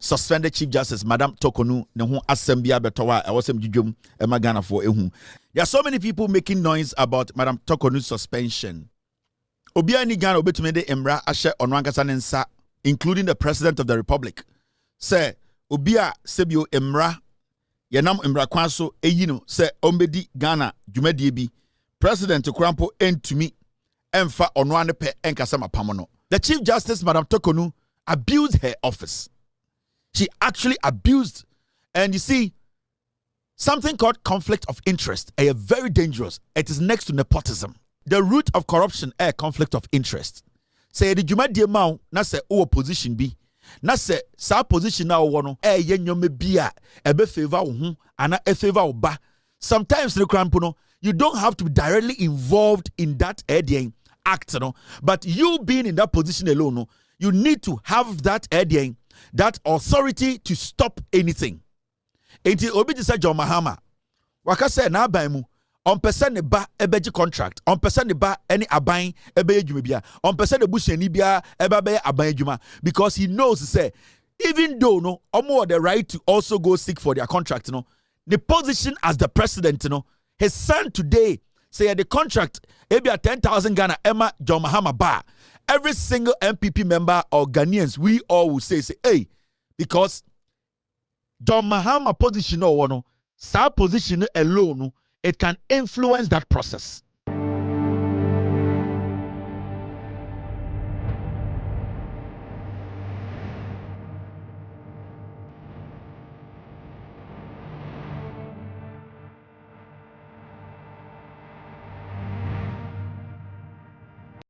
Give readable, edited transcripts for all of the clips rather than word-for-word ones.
suspended Chief Justice Madam Torkorno ne ho asembia betowa e wasem djudwom e magana for ehu. There are so many people making noise about Madam Torkorno's suspension. Obia ni Ghana obetume de emra ahye ono ankasa ne nsa, including the President of the Republic. Say obia sebio emra yenam emra kwan so eyi no say ombedi Ghana dwumadie bi President Krampo entumi emfa ono ane pe enkasa mapamo no. The Chief Justice Madam Torkorno abused her office. She actually abused, and you see, something called conflict of interest is very dangerous. It is next to nepotism. The root of corruption is conflict of interest. Say the juma di mau na say o position bi na say sa position na wo no ye nyome bia e be favor wo hu ana e favor wo ba. Sometimes the crampo no you don't have to be directly involved in that act no, but you being in that position alone no, you need to have that that authority to stop anything. Enti obi ti say John Mahamma waka say na aban mu on person ne ba ebeji contract on person ne ba any aban ebe adwuma bia on person ne bushani bia eba be aban adwuma, because he knows say even though no omo the right to also go seek for their contract no, the position as the president no, his son today say the contract ebia 10,000 Ghana Emma John Mahamma ba. Every single MPP member or Ghanaians, we all will say, hey, because John Mahamma position or no, sa position alone, it can influence that process.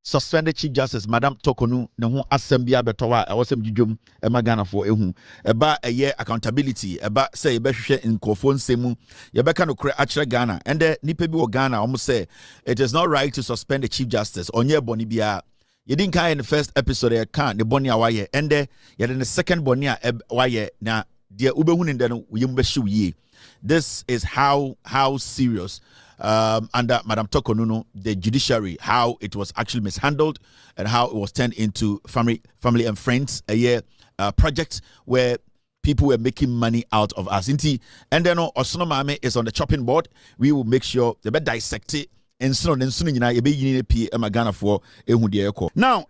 Suspended Chief Justice Madam Torkorno ne ho asembia betowa e wasem djudwom e magana for ehu eba eye accountability eba say e behwehwe nkofo nsemu ye beka no kre akere Ghana and nipa bi wo Ghana omo say it is not right to suspend the Chief Justice onye boni bia ye din kan in the first episode e kan ne boni awaye and ye the second boni a waye na de ubehu ne de no yem behwe yi. This is how serious under Madam Torkorno, the judiciary, how it was actually mishandled and how it was turned into family and friends project where people were making money out of us. And then Osono Mame is on the chopping board. We will make sure they be dissect it and soon you be yini p magana for ehudie. Now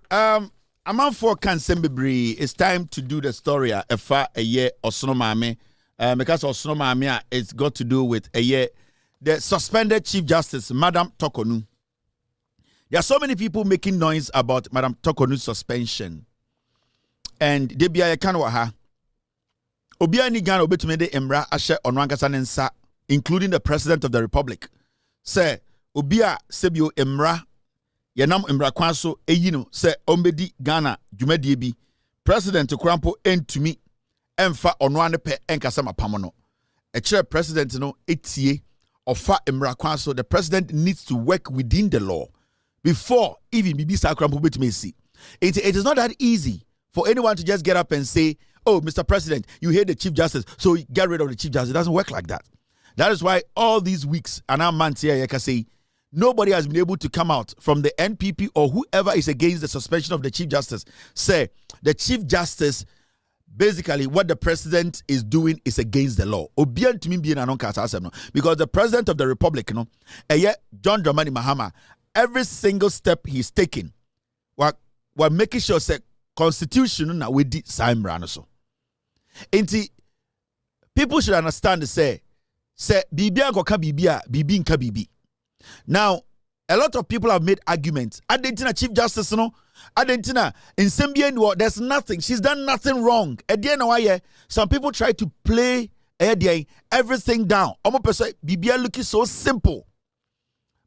amount for can sembibri, it's time to do the story efa Osono Mame because Osono Mame it's got to do with the suspended Chief Justice, Madam Torkorno. There are so many people making noise about Madam Torkorno's suspension. And they be a kanwaha. Obia ni Ghana obetume de emra ahye ono ankasa ne nsa, including the President of the Republic. Say obia sebio emra yenam emra kwan so eyi no say ombedi Ghana dwumadie bi President Krampo entumi emfa ono ane pe enkasa mapamo no. E kire president no etie Ofa emra so the president needs to work within the law before even Bibi Sakrampo may see. It is not that easy for anyone to just get up and say, oh, Mr. President, you hate the Chief Justice, so get rid of the Chief Justice. It doesn't work like that. That is why all these weeks, and I'm months here, I can say, nobody has been able to come out from the NPP or whoever is against the suspension of the Chief Justice, say the Chief Justice, basically, what the president is doing is against the law. Because the president of the republic, John Dramani Mahamma, every single step he's taking, we're making sure that constitution na with the same so. People should understand to say bibia go ka bibia, bibi nka bibi. Now, a lot of people have made arguments. Adentina Chief Justice, no. Adentina in Symbian, there's nothing. She's done nothing wrong. At the end of the year, some people try to play everything down. Omo person bibia looking so simple.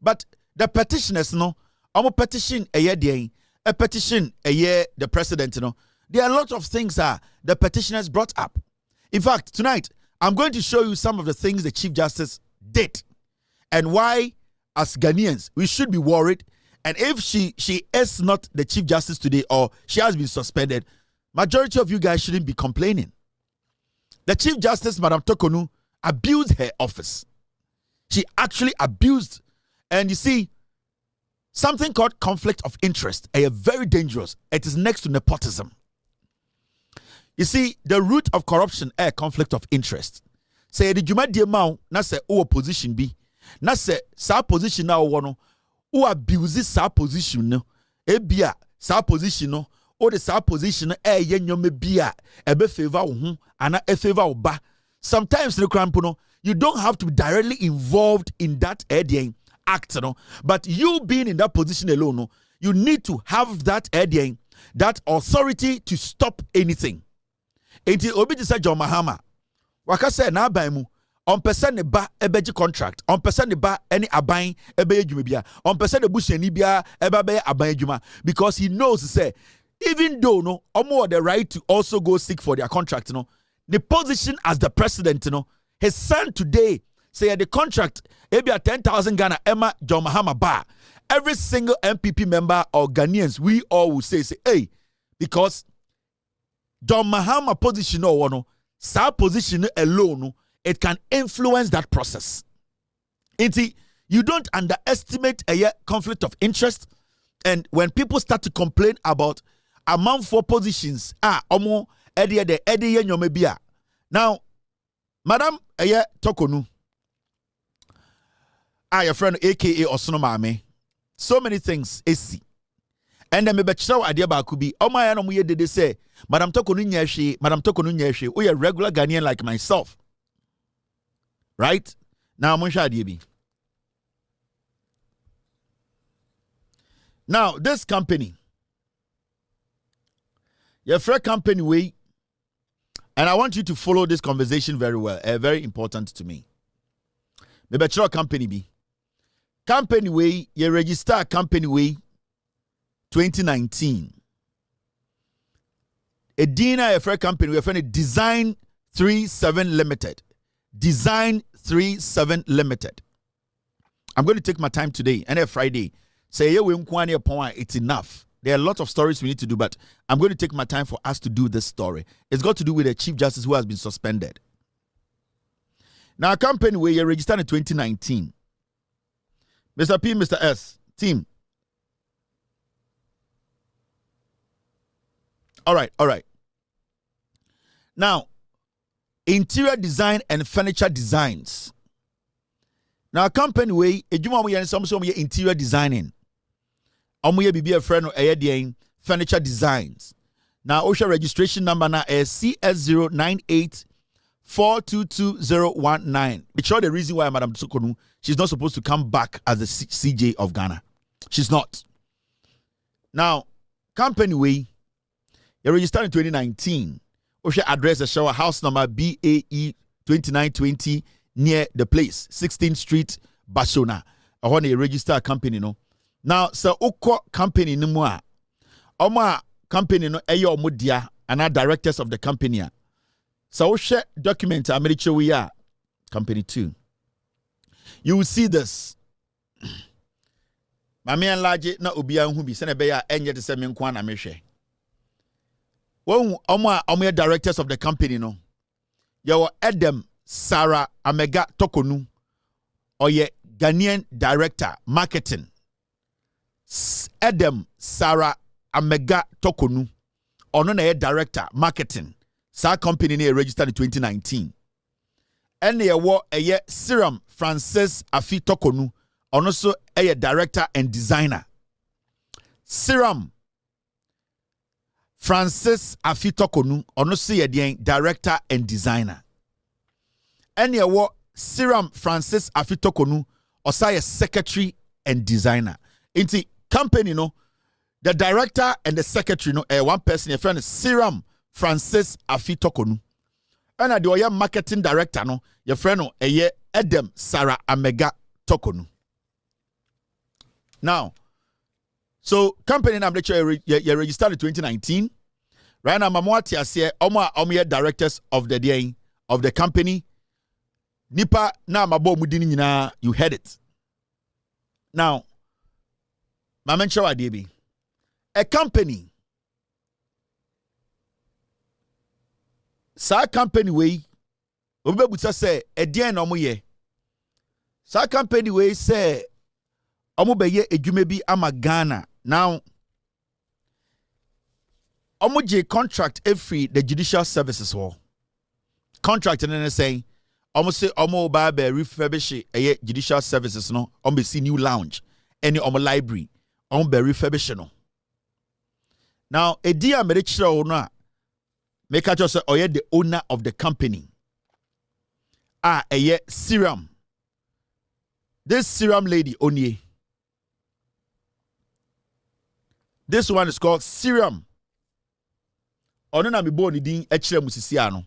But the petitioners, no, omo petition a petition the president, no. There are a lot of things that the petitioners brought up. In fact, tonight I'm going to show you some of the things the Chief Justice did and why, as Ghanaians, we should be worried. And if she is not the Chief Justice today or she has been suspended, majority of you guys shouldn't be complaining. The Chief Justice, Madam Torkorno, abused her office. She actually abused. And you see, something called conflict of interest is very dangerous. It is next to nepotism. You see, the root of corruption is conflict of interest. Say the juma di ma na say o position bi. Na say sa position na wo no o abuse sa position no. Ebia sa position no o de sa position ye nyome bia e be favor wo ho ana e favor wo ba. Sometimes the crampo no you don't have to be directly involved in that act no, but you being in that position alone no, you need to have that that authority to stop anything. Enti obi ti say John Mahamma waka say na aban mu on person ne ba ebeji contract on person ne ba any aban ebe adwuma bia on person ne busuani bia eba be aban adwuma because he knows say even though no omo the right to also go seek for their contract no, the position as the president no, his son today say the contract ebia 10,000 Ghana Emma John Mahamma ba, every single MPP member or Ghanaians we all will say hey, because John Mahamma position or no, sa position alone, it can influence that process. You don't underestimate a conflict of interest, and when people start to complain about amount for positions, omo Eddie nyomebia. Now, Madam Torkorno, your friend AKA Osono Mame, so many things AC. And then me betcha idea ba kubi. O my no muye dede say, Madam Torkorno nyehwe, we a regular Ghanaian like myself. Right? Now Monsha Adiebi. Now, this company, your friend company way, and I want you to follow this conversation very well. Very important to me. Me betcha company be. Company way, you register company way 2019. A Dina a fair company, we have a Design 37 Limited. Design 37 Limited. I'm going to take my time today and a Friday. Say it's enough. There are a lot of stories we need to do, but I'm going to take my time for us to do this story. It's got to do with a Chief Justice who has been suspended. Now, a company where you registered in 2019. Mr. P, Mr. S, team. All right. Now, interior design and furniture designs. Now, a company way, we are some interior designing. We be a friend of furniture designs. Now, OSHA registration number now is CS098422019. It's sure the reason why Madam Torkorno, she's not supposed to come back as the CJ of Ghana. She's not. Now, company way. You registered in 2019. OSHA address a shower house number BAE 2920 near the place, 16th Street, Bashona. I want to register a company, no. Now, so Oko company no more. Oma company no eyo omudia and our directors of the company. So OSHA document America we are company 2. You will see this. Mami enlarge na obia hu bi se na be ya enye de se me nkwa na mehwe. When omo directors of the company no, you Adam Sarah Amega Torkorno, or ye Ghanaian director marketing. Adam Sarah Amega Torkorno, or no director marketing. Sa company ne registered in 2019. And ye wo ye Serum Francis Afi Torkorno, or also a director and designer. Serum Francis Afi Torkorno, ono se director and designer. And ye wo Serum Francis Afi Torkorno, or say secretary and designer. Inti company no, the director and the secretary no, one person, your friend is Serum Francis Afi Torkorno. And the marketing director no, your friend no, Adam Sarah Amega Torkorno. Now, so company name you registered in 2019. Right now, Mamwati ase omo directors of the day of the company. Nipa na mabo mudini nyina, you heard it. Now, Mamencho Adebi, a company. Sa company way obebuta say e den omo ye. Sa company way say omo beye edwuma bi ama Ghana. Now, omoje contract every the judicial services war. Contract and saying almost say omo ba be refurbish a judicial services no on see new lounge any omo library on be refurbish no. Now a dear medical owner make a just say the owner of the company. A serum. This serum lady onye. This one is called serum. Onona mi bo ni din echire musisiano.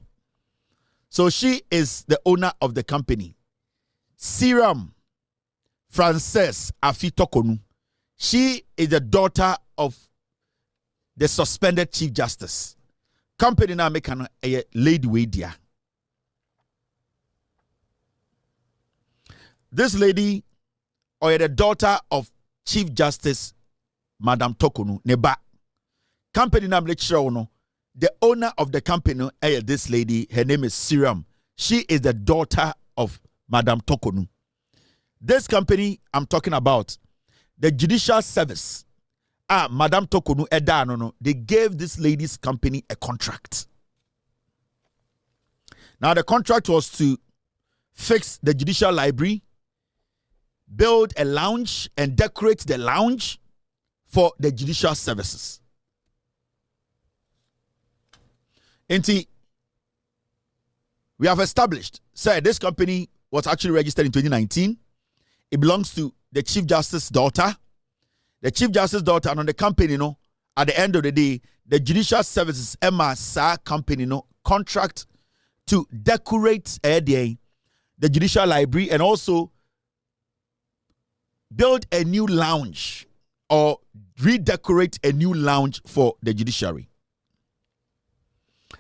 So she is the owner of the company. Serum Frances Afi Torkorno. She is the daughter of the suspended Chief Justice. Company na make a lady way dia. This lady or the daughter of Chief Justice Madam Torkorno neba. Company na lecturer no. The owner of the company, this lady, her name is Serum. She is the daughter of Madam Torkorno. This company I'm talking about, the judicial service, Madam Torkorno, no, they gave this lady's company a contract. Now the contract was to fix the judicial library, build a lounge and decorate the lounge for the judicial services. Inti, we have established, sir, this company was actually registered in 2019. It belongs to the Chief Justice's daughter. The Chief Justice's daughter and on the company, no, at the end of the day, the Judicial Services Sa company, no, contract to decorate the Judicial Library and also build a new lounge or redecorate a new lounge for the judiciary.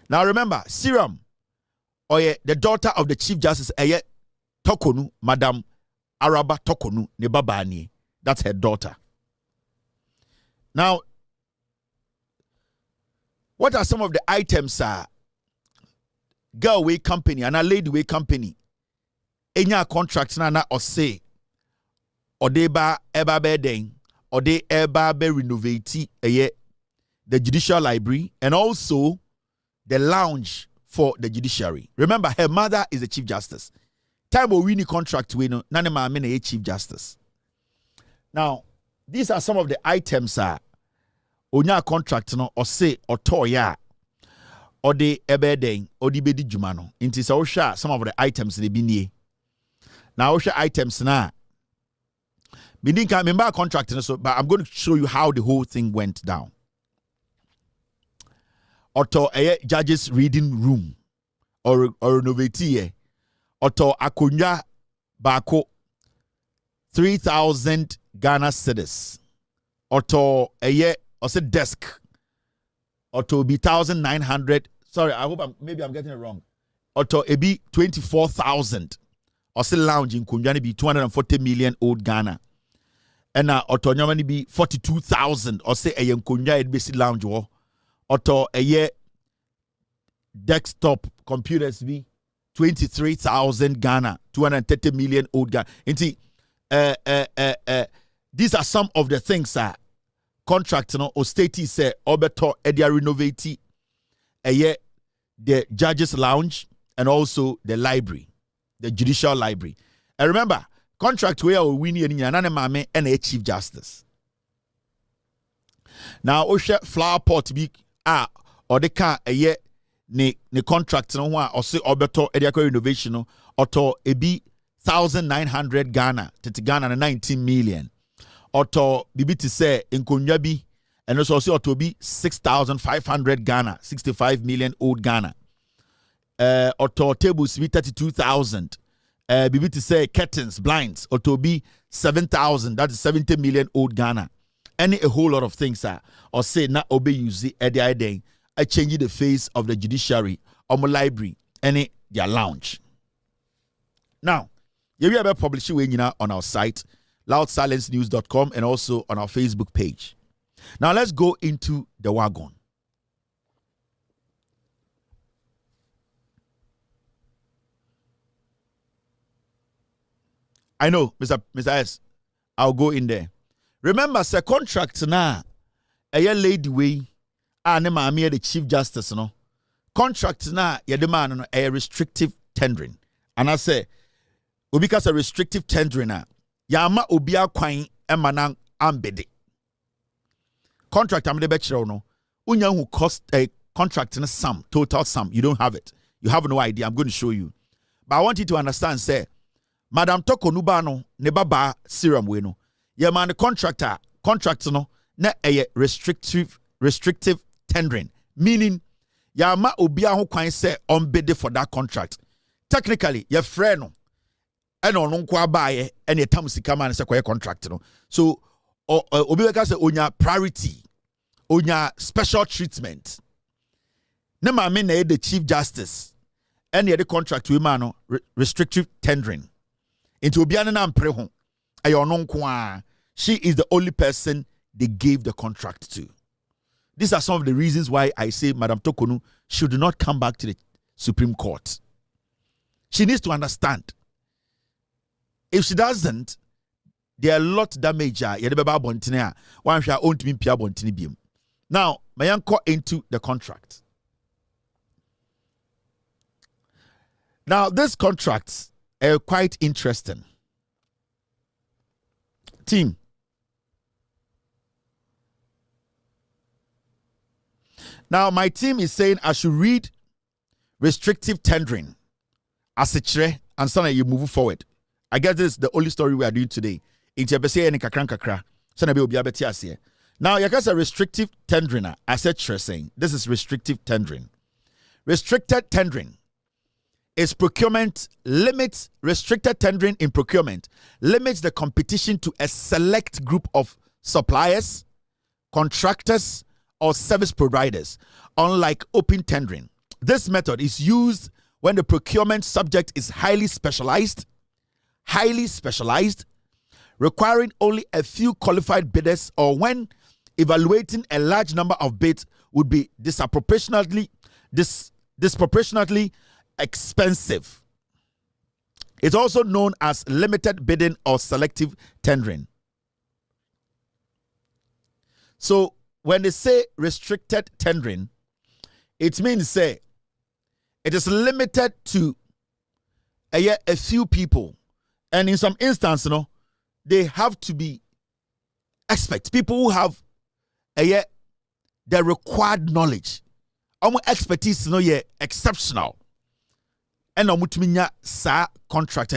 Now remember, Serum, the daughter of the Chief Justice, Torkorno, Madam Araba Torkorno, Nebabani. That's her daughter. Now, what are some of the items? Girl way company and a lady way company. Enya contracts na or say, or they ba eba bedeng, or they eba be renovate the Judicial Library and also the lounge for the judiciary. Remember, her mother is the Chief Justice. Time we win the contract, we know none of a Chief Justice. Now, these are some of the items onya contract no or say or toya or the ebedeng or the bedi jumano. Into some of the items they be near. Now, items na. We didn't remember contract, so but I'm going to show you how the whole thing went down. Oto judges reading room or renovate oto akonya bako 3,000 Ghana cedis. Oto or desk oto be 1,900. Sorry, I hope maybe I'm getting it wrong. Oto ebi 24,000 or say lounge in Kunjani be 240 million old Ghana. And now oto nyamani be 42,000 or say a Kunja edbesi lounge wo. Oto desktop computers be 23,000 Ghana, 230 million old Ghana. These are some of the things contract or state say obeto edia renovate the judges lounge and also the library, the judicial library. And remember, contract where we win and a Chief Justice. Now osha flower pot be or the car ne contract no one or say obeto edia renovation no or ebi 1,900 Ghana to Ghana and 19 million. Oto bibi to say in Kunyabi and also to be 6,500 Ghana, 65 million old Ghana. Oto tables be 32,000. Bibi to say curtains, blinds, or to be 7,000, that is 70 million old Ghana. Any a whole lot of things or say not obey you see at the idea. I change the face of the judiciary or my library, any their lounge. Now, you will be publishing on our site, loudsilencenews.com, and also on our Facebook page. Now, let's go into the wagon. I know, Mr. S. I'll go in there. Remember, the contract now, a lady way, ne maame the chief justice no contract na yɛde ma no a restrictive tendering and I say obi ka say restrictive tendering a yama obi akwan ma na ambede contract am de be kyerɛw no unya hu cost a contract in sum total sum you don't have it, you have no idea. I'm going to show you, but I want you to understand say Madam Torkorno ba no ne baba serum we no ye man the contract no na a restrictive tendering, meaning yama obi ho kwan say on bid for that contract. Technically your friend no and on nko abaye and ye tam sika man say contract no, so obi ka say onya priority, onya special treatment. Ne ma me na the chief justice and the contract we man no restrictive tendering into obi an na mpre ho ayo no nko a. She is the only person they gave the contract to. These are some of the reasons why I say Madam Torkorno should not come back to the Supreme Court. She needs to understand. If she doesn't, there are a lot of damage. Now, may I go into the contract. Now, these contracts are quite interesting. Team. Now, my team is saying I should read restrictive tendering as a chere and so you move forward. I guess this is the only story we are doing today. Now, you guys are restrictive tendering. I said chere saying this is restrictive tendering. Restricted tendering is procurement limits. Restricted tendering in procurement limits the competition to a select group of suppliers, contractors, or service providers, unlike open tendering. This method is used when the procurement subject is highly specialized, requiring only a few qualified bidders, or when evaluating a large number of bids would be disproportionately expensive. It's also known as limited bidding or selective tendering. So, when they say restricted tendering, it means say it is limited to a few people, and in some instances, they have to be experts, people who have the required knowledge. Our expertise exceptional, and sa contract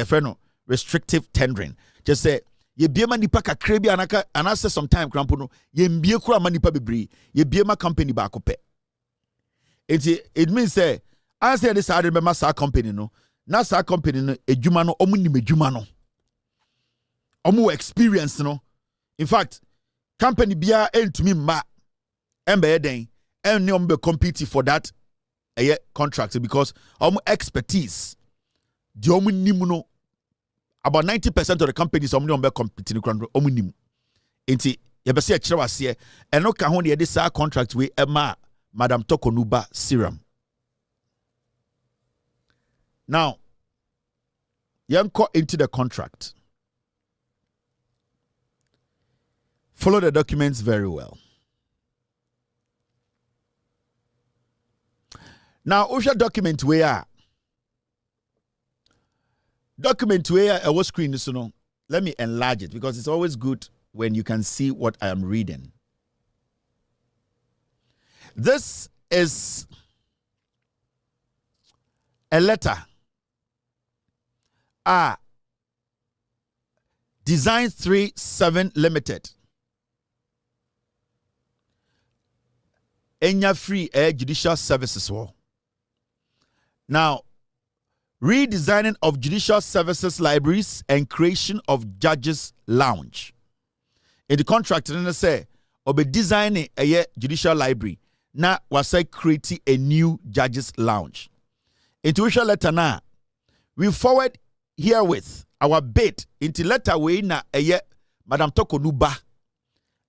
restrictive tendering. Just say. Ye biema nipa kakra bi anaka anase sometime krampo no ye mbie kura ma nipa bebre ye biema company ba akopɛ. It means say answer this side remember sa company no na sa company no edwuma no omu nim edwuma no omu experience no. In fact company bia entumi ma embe den enne omu be compete for that contract because omu expertise di omu nim no. About 90% of the companies are competing with Inti yebese a kyerɛ wase eno ka ho de this contract we ema Madam Torkorno ba serum. Now, yanko into the contract. Follow the documents very well. Now, OSHA document where I was screen this, let me enlarge it because it's always good when you can see what I am reading. This is a letter. Design 37 Limited. Enya free judicial services. Now, redesigning of judicial services libraries and creation of judges lounge. In the contract, they say, "Obe designing a judicial library na wasai create a new judges lounge." Intuition letter na we forward herewith our bid into letter way na Madam Torkorno ba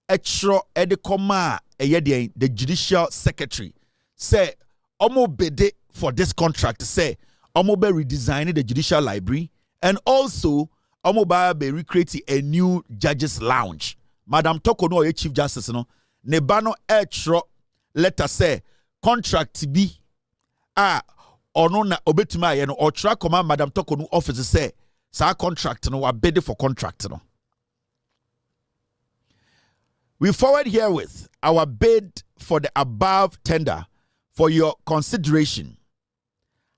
etro edekoma the judicial secretary say omo bede for this contract say omo be redesigning the judicial library and also omo be recreating a new judges lounge. Madam Torkorno chief justice no ne ba no etro letter say contract bi ono na obetuma ye no otra koma Madam Torkorno office say sa contract no wa bid for contract no. We forward herewith our bid for the above tender for your consideration.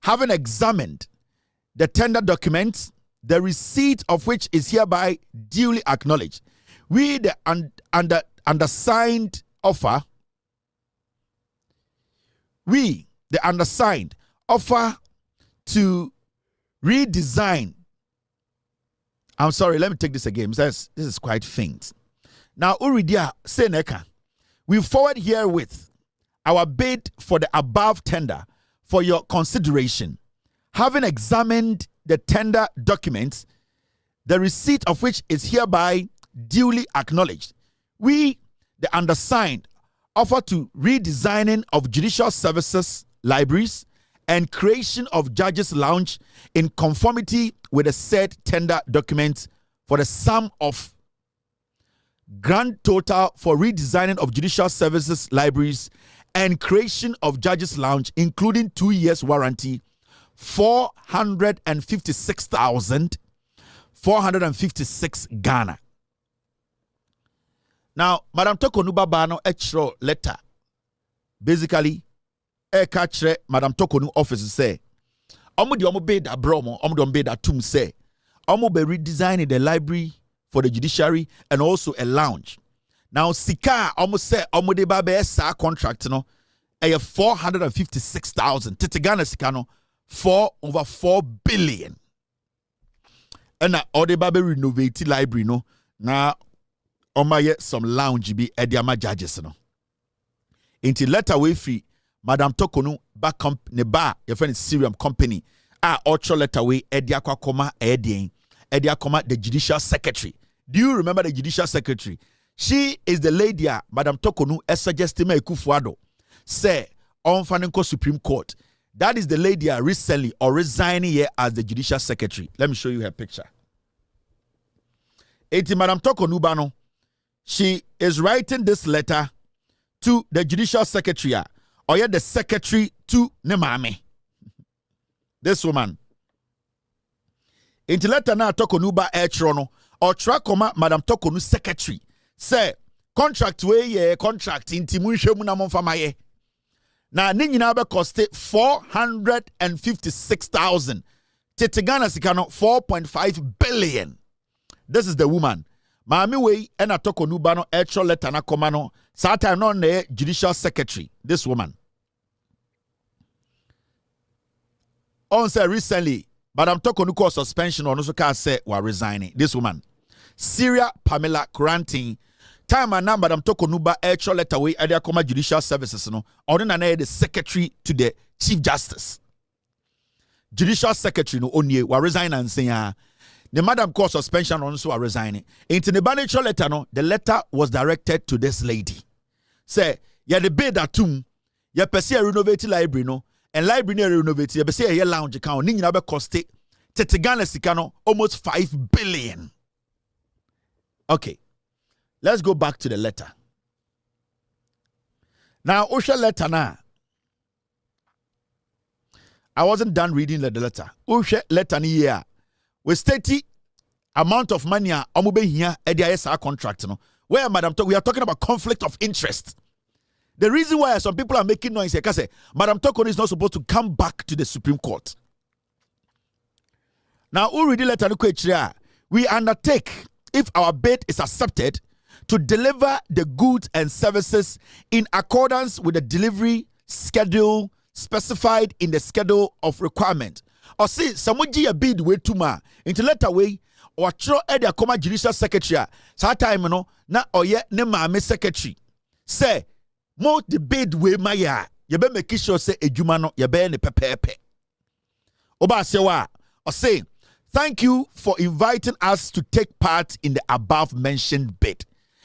Having examined the tender documents, the receipt of which is hereby duly acknowledged, we the undersigned offer to redesign. I'm sorry, let me take this again. This is quite faint. Now, Uridia Seneka, we forward herewith our bid for the above tender for your consideration. Having examined the tender documents, the receipt of which is hereby duly acknowledged, we, the undersigned, offer to redesigning of judicial services, libraries, and creation of judges' lounge in conformity with the said tender documents for the sum of grand total for redesigning of judicial services, libraries, and creation of judges' lounge, including 2 years warranty, 456,456 Ghana. Now, Madam Torkorno Babano extra letter. Basically, catch Madam Torkorno office say, omo bid a bromo, omo bid a tum say, omo be redesigning the library for the judiciary and also a lounge. Now, Sika almost say omo de babe sa contract no, 456,000. Titigana Sikano, 4 billion. And now all the babe renovate library no. Now, omaye some lounge be ediama judges no. Inti letter way free, Madam Torkorno back ne ba your friend Syrian company. Ultra letter way edia kwa koma the judicial secretary. Do you remember the judicial secretary? She is the lady Madam Torkorno suggested me Kufuado say on Fanenko Supreme Court. That is the lady recently or resigning here as the judicial secretary. Let me show you her picture. Eti Madam Torkorno Bano. She is writing this letter to the judicial secretary or yet the secretary to Nemame. This woman. Inti letter na Torkorno ba Etrono or trakoma Madam Torkorno secretary. Say contract way ye contract inti munhwemu na monfamaye. Na ni nyina be cost 456,000. Titigana sikano 4.5 billion. This is the woman. Maami we ena Torkorno ba no extra letter na koma no. Sa time no na judicial secretary. This woman. On say recently, Madam Torkorno called suspension or no so can say we are resigning. This woman. Syria Pamela Quarantine. Time and now Madam Torkorno ba extra letter way at the judicial services no. Or na the secretary to the Chief Justice. Judicial secretary no onye we resign and say the madam called suspension also are resigning. Into the banner letter no, the letter was directed to this lady. Say, ya the bid atum, ya pesi renovate library no, and library renovate ya pesi ya lounge account ni nyina be cost Titigana sikano almost 5 billion. Okay. Let's go back to the letter. Now, Osha letter na. I wasn't done reading the letter. Osha letter ni here. We state amount of money omube here EDIS contract no. Where Madam we are talking about conflict of interest. The reason why some people are making noise here because Madam Torkorno is not supposed to come back to the Supreme Court. Now, who read the letter? We undertake, if our bid is accepted, to deliver the goods and services in accordance with the delivery schedule specified in the schedule of requirement. Or see, someone a bid way too ma into letter way or throw a comma judicial secretary. Sa time no na oye ne maame secretary. Say mo the bid way maya. You be make sure say ejuma no you be ne pepepe. Oba se wa or say thank you for inviting us to take part in the above mentioned bid.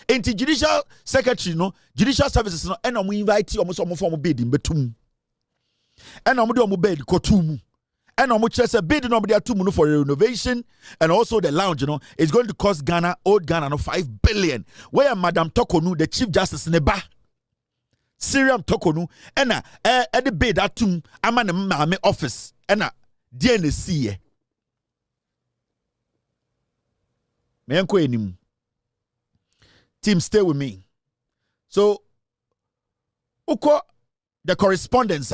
Into judicial secretary no judicial services no and we invite you almost form bid in betum. And omo bid kotum. And how much a bid no for renovation and also the lounge, is going to cost old Ghana, 5 billion. Where Madam Torkorno, the Chief Justice Neba, Siriam Torkorno ena the bid atum ama ne maame office ena die na siye me enko enim. Team, stay with me. So uko the correspondence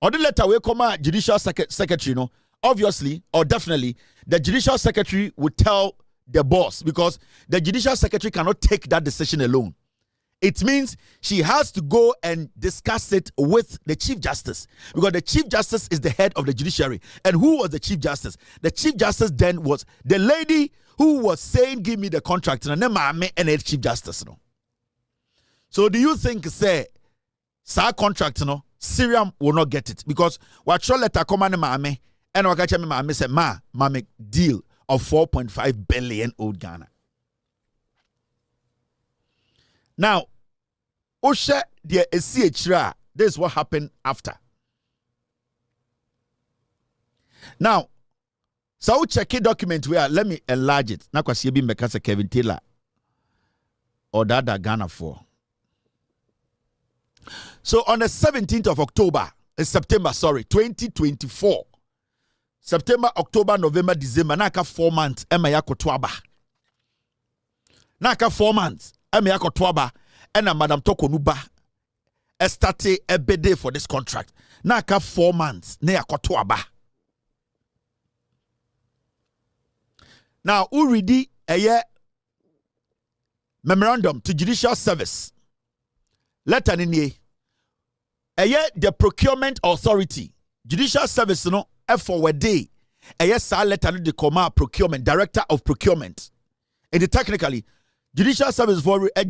or the letter will come out judicial secretary, no, obviously or definitely the judicial secretary would tell the boss, because the judicial secretary cannot take that decision alone. It means she has to go and discuss it with the Chief Justice, because the Chief Justice is the head of the judiciary. And who was the Chief Justice? The Chief Justice then was the lady who was saying, give me the contract, and then the Chief Justice. No. So do you think, say, sa contract, no, Syriam will not get it? Because what your letter come on mame, and what catch me mame say, mame deal of 4.5 billion old Ghana. Now, Osha the CHRA, this is what happened after. Now, so check a document where let me enlarge it. Now, because you be because Kelvin Taylor or that Ghana for. So on the 17th of September, 2024. September, October, November, December, naka 4 months, ema yako twaba. Naka 4 months, ema yako twaba, ena Madam Torkorno ba estate ebede for this contract. Naka 4 months, ne yako twaba. Now, uridi eye memorandum to judicial service. Letter ni eye the procurement authority. Judicial service no forward day. Yes, letter the command procurement, director of procurement. And technically, judicial service for a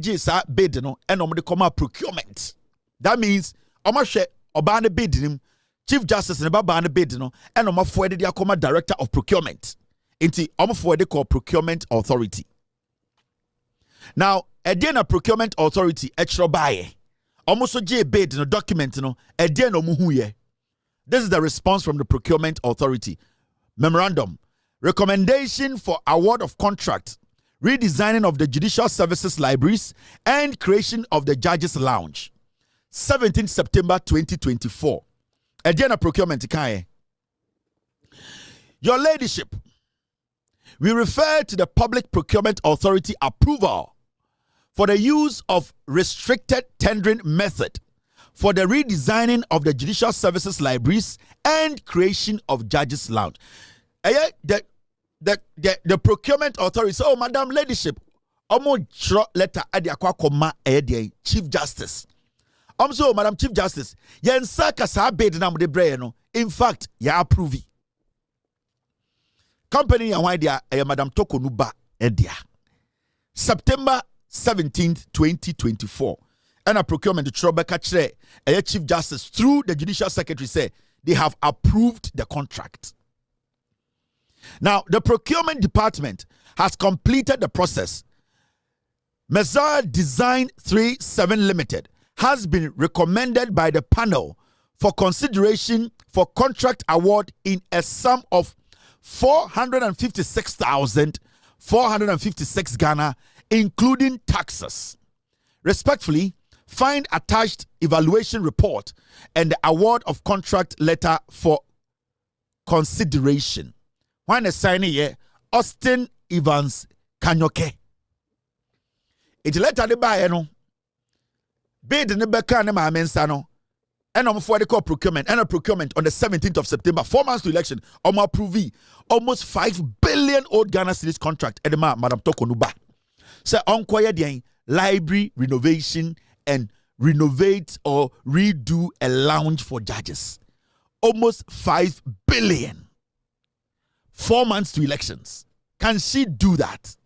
bid no and the command procurement. That means Omashe Obana bid him, Chief Justice and Babana bid no and Oma forward the command director of procurement. Inti Oma forward the call procurement authority. Now, a procurement authority extra buy. Almost J bid no document no a no muhuye. This is the response from the procurement authority. Memorandum. Recommendation for award of contract, redesigning of the judicial services libraries, and creation of the judges lounge. 17 September 2024. Again, procurement. Your ladyship, we refer to the Public Procurement Authority approval for the use of restricted tendering method for the redesigning of the judicial services libraries and creation of judges lounge. The procurement authority. So, Madam Ladyship, letter Chief Justice. So, Madam Chief Justice, in fact, ya approve. Company Madam Torkorno ba edia. September 17th, 2024. And a procurement to Trobeka a Chief Justice through the Judicial Secretary say they have approved the contract. Now, the procurement department has completed the process. Mezar Design 37 Limited has been recommended by the panel for consideration for contract award in a sum of 456,456 Ghana, including taxes. Respectfully, find attached evaluation report and the award of contract letter for consideration. When the signing here, Austin Evans Kanyoke. It's letter the buy no. Bid the beka na ma mensano. And for the procurement and a procurement on the 17th of September, 4 months to election. Approve almost 5 billion old Ghana cedis contract. Edema Madam Torkorno ba. So onkoye the library renovation and renovate or redo a lounge for judges. Almost 5 billion. 4 months to elections. Can she do that?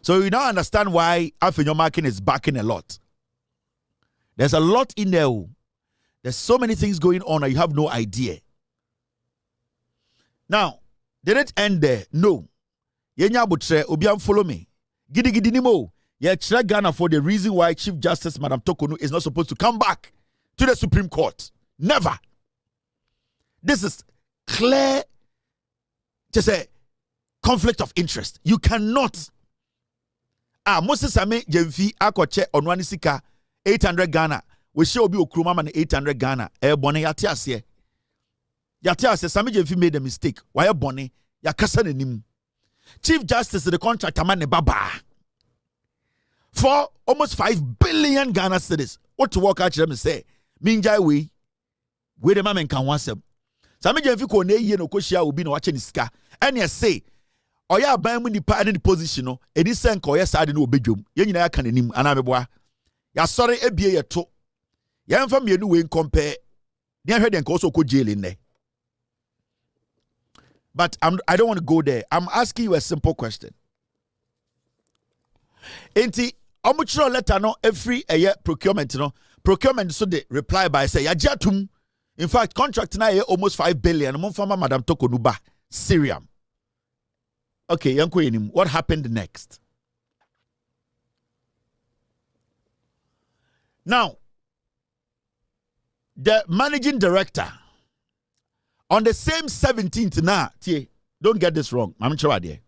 So you now understand why Afenyo Markin is backing a lot. There's a lot in there. There's so many things going on and you have no idea. Now, did it end there? No. Yenya Butre, Obiam follow me. Gidi gidi nimo. Yeah, Ghana for the reason why Chief Justice Madam Torkorno is not supposed to come back to the Supreme Court. Never. This is clear, just a conflict of interest. You cannot, Moses Ame Jemfi akoche onwani sika 800 Ghana. We show obi okruma man 800 Ghana. Bone yate ase. Yate ase Sami Jemfi made a mistake. Why bone ya kasa nenim. Chief Justice the contract man baba. For almost 5 billion Ghana cedis. What to work out them say? Minjai we the man can want them. Sami Jemfi ko ne ye no koshia obi no wache ni sika. And you say oya ban mu nipa in the position no edi sen ko yes ade no obedwom ye nyina ya kan anim ana meboa ya sori ebie ye to ye mfa mienu we compare ne hwe den ko so ko jail in there. But I don't want to go there. I'm asking you a simple question. Enti omuchiro letter no every year procurement no procurement so they reply by say ya jatum. In fact contract na ye almost 5 billion mo fama Madam Torkorno ba Syriam. Okay, what happened next? Now, the managing director on the same 17th now, don't get this wrong. I'm sure there.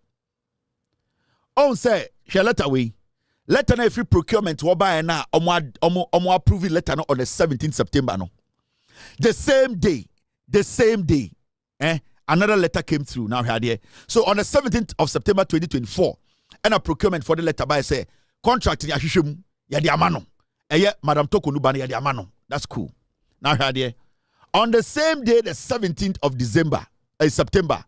On say, she letter away. Letter na free procurement whereby na omo approve letter no on the 17th September no. The same day. Another letter came through now here. So on the 17th of September 2024, and a procurement for the letter by say contract ya hwehwem ya di amano. Madam Torkorno ba ya di amano. That's cool. Now here. On the same day, the 17th of September,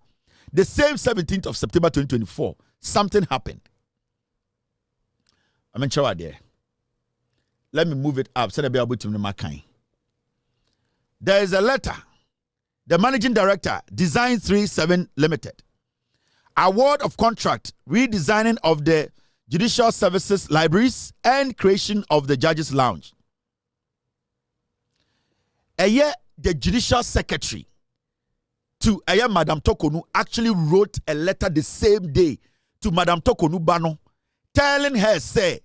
the same 17th of September 2024, something happened. I'm sure there. Let me move it up. There is a letter. The managing director, Design 37 Limited. Award of contract, redesigning of the judicial services libraries and creation of the judges lounge. The judicial secretary to Madam Torkorno actually wrote a letter the same day to Madam Torkorno Bano, telling her, say,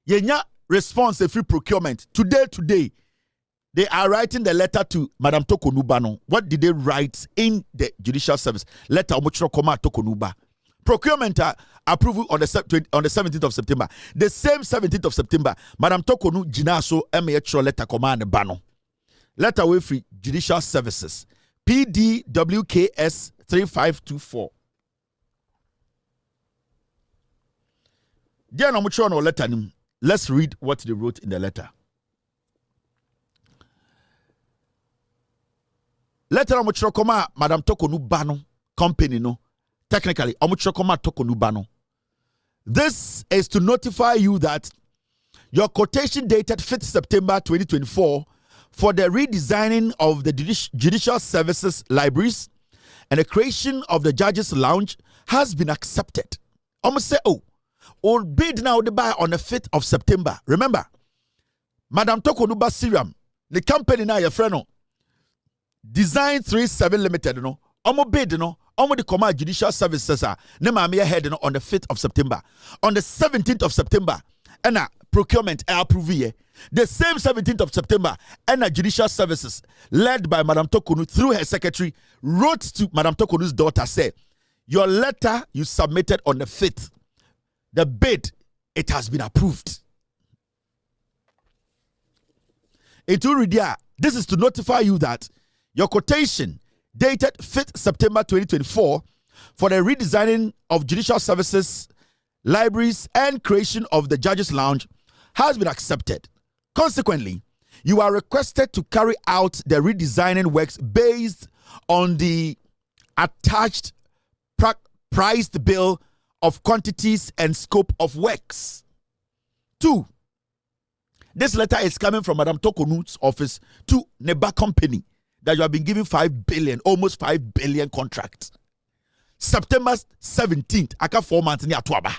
yenya response a free procurement. Today, they are writing the letter to Madam Torkorno Bano. What did they write in the judicial service? Letter Omochiro Koma Torkorno Ba. Procurement approval on the 17th of September. The same 17th of September, Madam Torkorno Jinaso MHR letter command Bano. Letter away free judicial services. PDWKS 3524. Dear Omochiro no letter nim. Let's read what they wrote in the letter. Letter Omochiro Koma Madam Torkorno Bano company no. Technically, Omochiro Koma Torkorno Bano. This is to notify you that your quotation dated 5th September 2024 for the redesigning of the judicial services libraries and the creation of the judges lounge has been accepted. Almost say, all bid now the buy on the 5th of September. Remember, Madam Torkorno Ba Syriam, the company now your friend no. Design 37 Limited no. Omo bid no. Omo the command judicial services ne mame head no on the 5th of September. On the 17th of September, and procurement approve the same 17th of September, and judicial services led by Madam Torkorno through her secretary wrote to Madam Torkorno's daughter, say, your letter you submitted on the 5th, the bid, it has been approved. This is to notify you that your quotation dated 5th September 2024 for the redesigning of judicial services, libraries, and creation of the judges lounge has been accepted. Consequently, you are requested to carry out the redesigning works based on the attached priced bill of quantities and scope of works. 2. This letter is coming from Madam Torkorno's office to Neba Company that you have been given 5 billion, almost 5 billion contracts. September 17th, aka 4 months near Tuaba.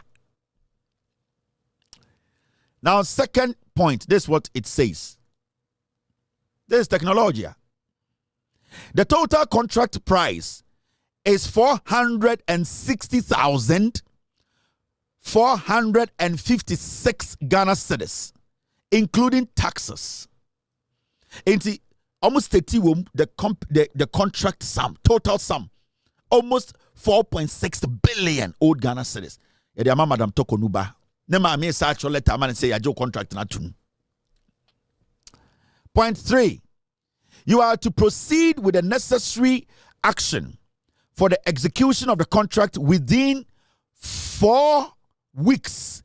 Now, second point, this is what it says. This is technology. The total contract price is 460,456 Ghana cedis, including taxes. Into almost 30 the contract sum, total sum, almost 4.6 billion old Ghana cedis. Madam Torkorno Ba Nema me search letter man say your contract na tum. Point 3. You are to proceed with the necessary action for the execution of the contract within 4 weeks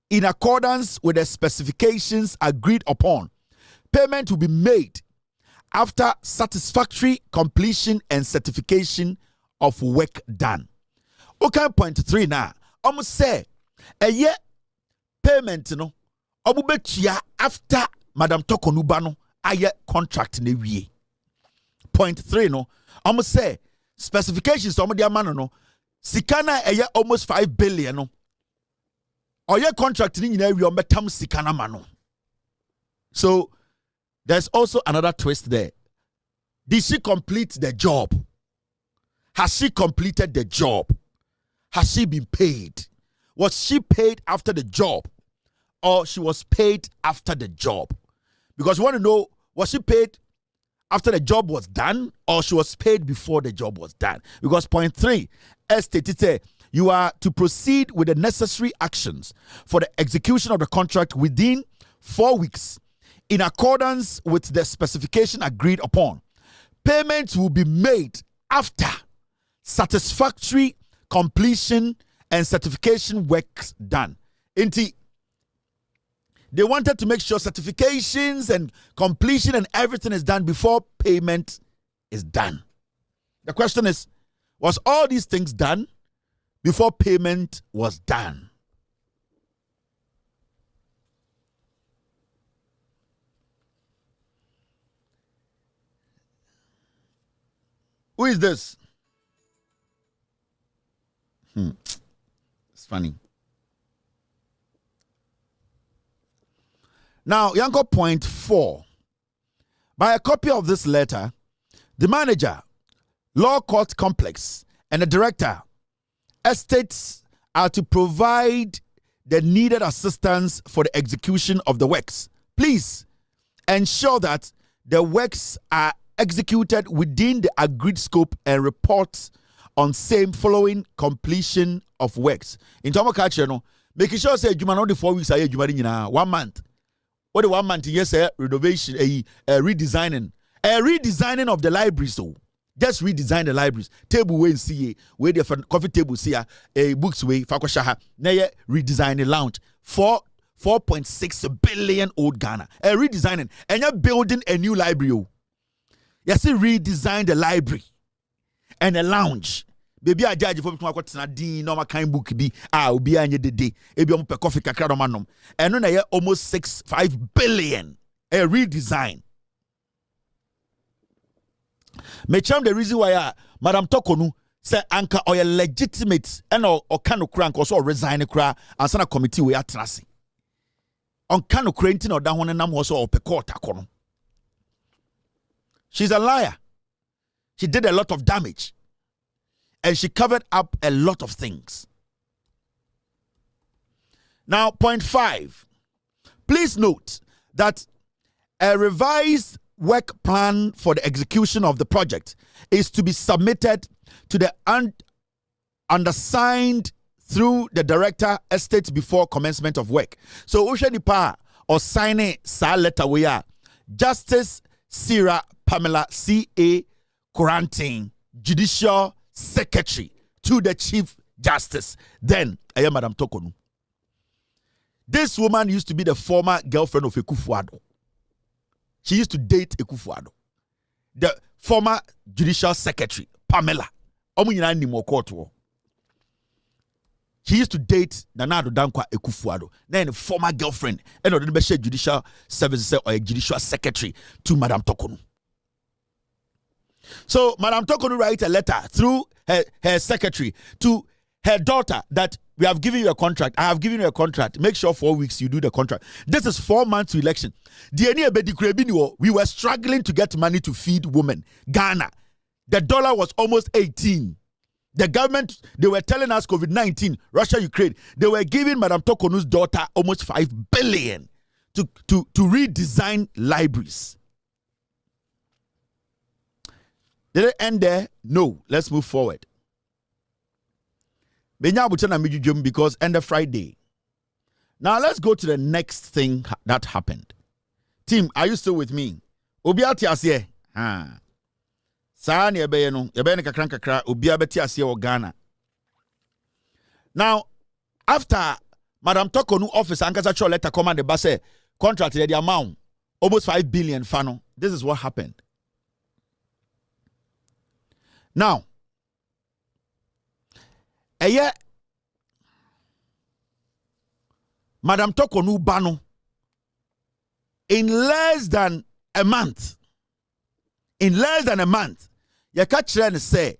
in accordance with the specifications agreed upon. Payment will be made after satisfactory completion and certification of work done. Okay, point 3 now. Almost say a year payment no obubetia after Madam Torkorno ba no aye contract na wie. Point 3 no almost say specifications omo dia man no sika na eye almost 5 billion no oye contract ni nyina wie ometam sika na ma no. So there's also another twist there. Did she complete the job? Has she completed the job? Has she been paid? Was she paid after the job? Or she was paid after the job? Because we want to know, was she paid after the job was done? Or she was paid before the job was done? Because point 3, as stated, you are to proceed with the necessary actions for the execution of the contract within 4 weeks in accordance with the specification agreed upon. Payments will be made after satisfactory completion and certification works done. Inti, they wanted to make sure certifications and completion and everything is done before payment is done. The question is, was all these things done before payment was done? Who is this? It's funny. Now, Yanko point 4. By a copy of this letter, the manager, Law Court Complex, and the director, estates are to provide the needed assistance for the execution of the works. Please ensure that the works are executed within the agreed scope and report on same following completion of works. In terms of culture, no, making sure say you not the 4 weeks are you 1 month. What the 1 month yes, renovation, a redesigning of the library. So just redesign the libraries. Table way see where the coffee table see a books way fakoshaha. Now redesign the lounge 4.6 billion old Ghana. Redesigning and you're building a new library. Yes, redesign the library and a lounge. Baby, I judge for me to din no kind book be obi anye dede ebi omo pe coffee kakra do manom eno na ye almost 5 billion a redesign. Me cham the reason why Madam Torkorno say anka oye legitimate and or kan okra anka so resign kra ansa na committee we atrase on kan okra nti na oda ho nam ho so ope court akono. She's a liar. She did a lot of damage. And she covered up a lot of things. Now, point 5. Please note that a revised work plan for the execution of the project is to be submitted to the undersigned through the director estate before commencement of work. So, Ushanipa or signing sa letter we are Justice Sarah Pamela C.A. Quarantine, Judicial Secretary to the Chief Justice. Then, I am Madam Torkorno. This woman used to be the former girlfriend of Ekufuado. She used to date Ekufuado. The former Judicial Secretary, Pamela. She used to date Nanado Dankwa Ekufuado. Then former girlfriend. And the Judicial Services or a Judicial Secretary to Madam Torkorno. So Madam Torkorno writes a letter through her secretary to her daughter that we have given you a contract. I have given you a contract. Make sure 4 weeks you do the contract. This is 4 months to election. We were struggling to get money to feed women. Ghana. The dollar was almost 18. The government, they were telling us COVID-19, Russia, Ukraine. They were giving Madam Torkorno's daughter almost 5 billion to redesign libraries. Did it end there? No. Let's move forward. Because end of Friday, Now let's go to the next thing that happened. Team, are you still with me? Obiati asye. Sa ne ebe no, ebe ne kakra obi abeti asye o Ghana. Now, after Madam Torkorno office ankasa cho letter command the base contract the amount almost 5 billion fano. This is what happened. Now, Madam Torkorno bano in less than a month, you catch and say,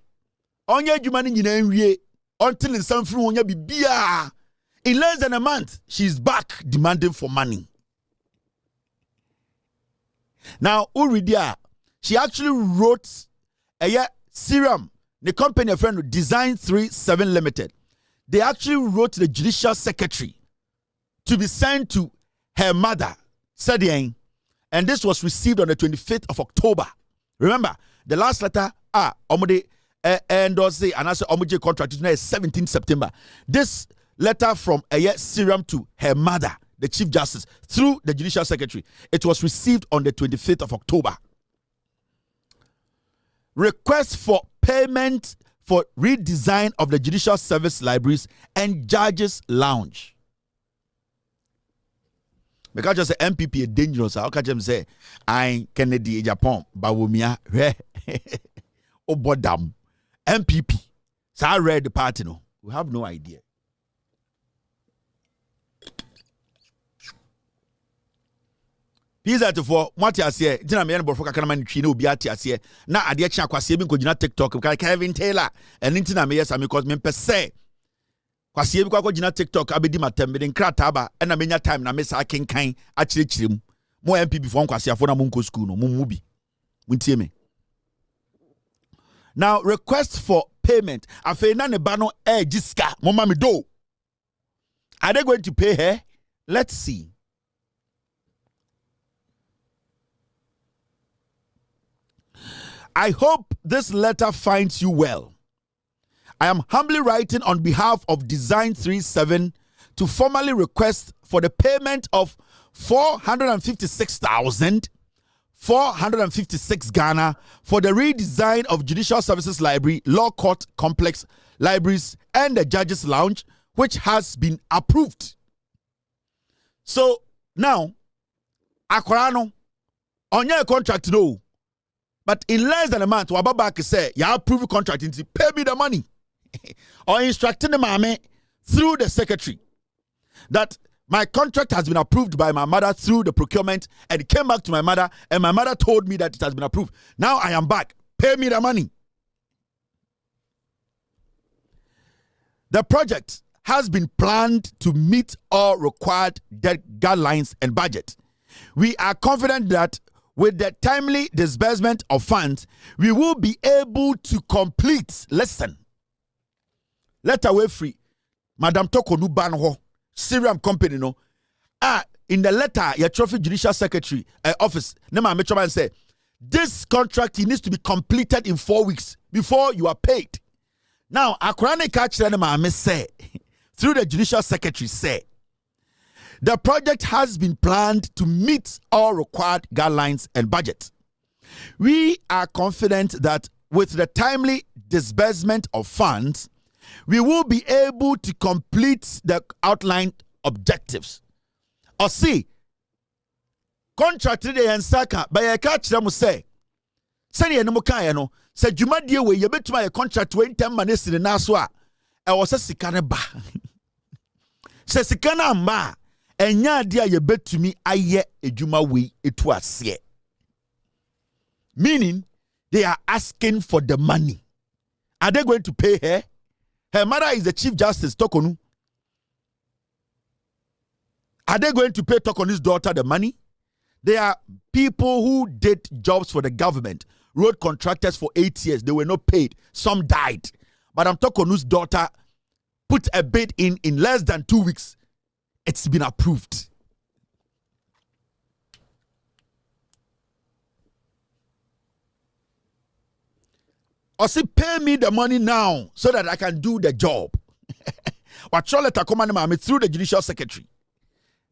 onye jumani nyina nwie until in some fruit onye bibia. In less than a month, she's back demanding for money. Now, Uridia, she actually wrote a serum, the company a friend Design 37 Limited. They actually wrote the judicial secretary to be sent to her mother, Sadieng, and this was received on the 25th of October. Remember, the last letter, Omode endorse and also Omoje contract is 17th September. This letter from a serum to her mother, the Chief Justice, through the Judicial Secretary, it was received on the 25th of October. Request for payment for redesign of the Judicial Service Libraries and Judges Lounge. Because just say MPP is dangerous. How can you say I Kennedy Japan Bawumia Obodam MPP? So I read the party no. We have no idea. He's at for what you say. Dina me anbo foka kana man twi na obi ate ase. Na ade kya kwase bi ko gina TikTok because Kelvin Taylor and ntina me yes am because me pese kwase bi ko gina TikTok abedi matem be nkrata ba na menya time na me sa kenkan a kirikirem. Mo MPP for kwase afo na mo nko school no mo mu bi. Muntie me. Now request for payment. Afi na ne ba no giska. Mo ma me do. Are they going to pay her? Let's see. I hope this letter finds you well. I am humbly writing on behalf of Design 37 to formally request for the payment of 456,456 Ghana for the redesign of Judicial Services Library, Law Court Complex Libraries, and the Judges Lounge, which has been approved. So now, Akorano, on your contract, no. But in less than a month, Wababaki say, you approve the contract, pay me the money. Or instructing the mame through the secretary that my contract has been approved by my mother through the procurement, and it came back to my mother, and my mother told me that it has been approved. Now I am back. Pay me the money. The project has been planned to meet all required guidelines and budget. We are confident that with the timely disbursement of funds, we will be able to complete. Listen. Letter way free. Madam Torkorno Banho, Serum Company, no. In the letter, your trophy judicial secretary office, Nema Metroman said, this contract needs to be completed in 4 weeks before you are paid. Now, Akurane catch Nema say, through the judicial secretary say, the project has been planned to meet all required guidelines and budget. We are confident that with the timely disbursement of funds, we will be able to complete the outlined objectives. Or see, contract today and Saka, by a catch them say, Send ye no Mokayano, said Jumadia way, you bet my contract 20 minutes in the Naswa. I was a Sikana ba. Says Sikana ma. Enya dia ye bet to me aye ejuma we etu ase. Meaning they are asking for the money. Are they going to pay her? Her mother is the Chief Justice Torkorno. Are they going to pay Torkorno's daughter the money? They are people who did jobs for the government, road contractors for 8 years. They were not paid. Some died. Madam Torkorno's daughter put a bid in less than 2 weeks. It's been approved. Or say, pay me the money now so that I can do the job. What letter command me through the judicial secretary.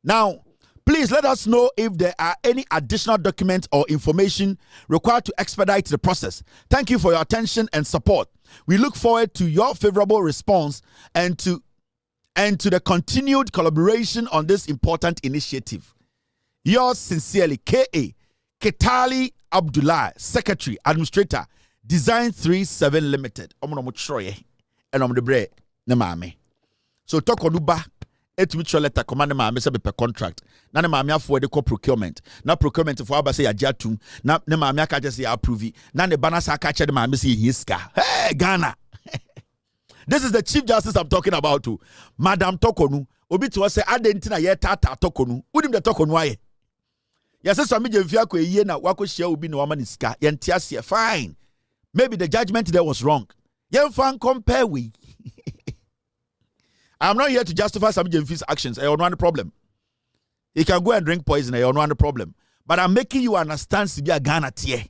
Now, please let us know if there are any additional documents or information required to expedite the process. Thank you for your attention and support. We look forward to your favorable response and to the continued collaboration on this important initiative. Yours sincerely, K.A. Ketali Abdullah, Secretary, Administrator, Design 37 Limited. So Torkorno ba etumi letter command maame se be contract. Na ne maame afo de procurement. Na procurement for aba se yajatum. Na ne maame aka je se approve. Na ne bana sa aka che de maame se yiska. Hey Ghana. This is the Chief Justice I'm talking about too. Madam Torkorno. Obi to say adenti na ye tata Torkorno. Udim de Torkorno aye. Yes, so me jemfia ko eye na wako share obi na wama ni sika. Ye ntia fine. Maybe the judgment there was wrong. Yen fan compare we. I'm not here to justify some Jemfi's actions. I don't want the problem. He can go and drink poison. I don't want the problem. But I'm making you understand to be a Ghana tier.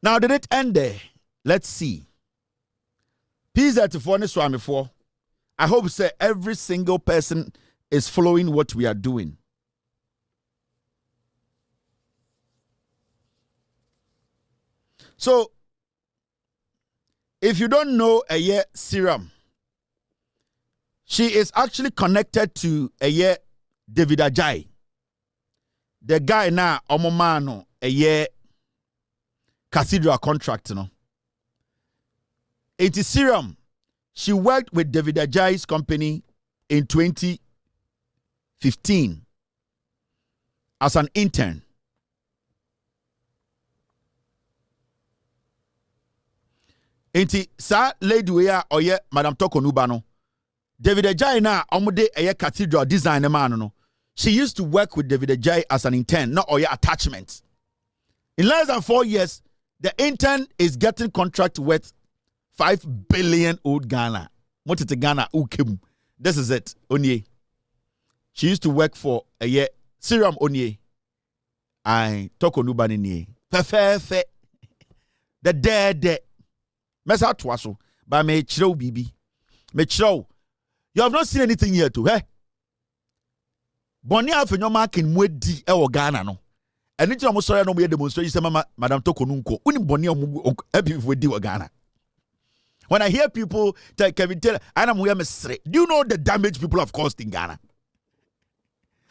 Now, did it end there? Let's see. P34 Swami 4. I hope say every single person is following what we are doing. So, if you don't know a year Serum, she is actually connected to a year David Ajay. The guy now omomano a year cathedral contract, no. It is Serum. She worked with David Ajay's company in 2015 as an intern. Enti sa lady we are oye Madam Torkorno ba no. David Ajay na omude eye cathedral design man no. She used to work with David Ajay as an intern, not oye attachment. In less than 4 years, the intern is getting contract worth 5 billion old Ghana. What is the Ghana ukem? This is it. Onye. She used to work for a year. Serum Onye. I Torkorno ba ni. Fe. The dead. Mesa twaso ba me chiro bibi me chiro you have not seen anything yet too boni afenyo marking mwedi e wo Ghana no eni ti omo sori no mo demonstration say Madam Torkorno nko uni boni omo people di wo Ghana. When I hear people tell Kelvin tell I am me sre, do you know the damage people have caused in Ghana?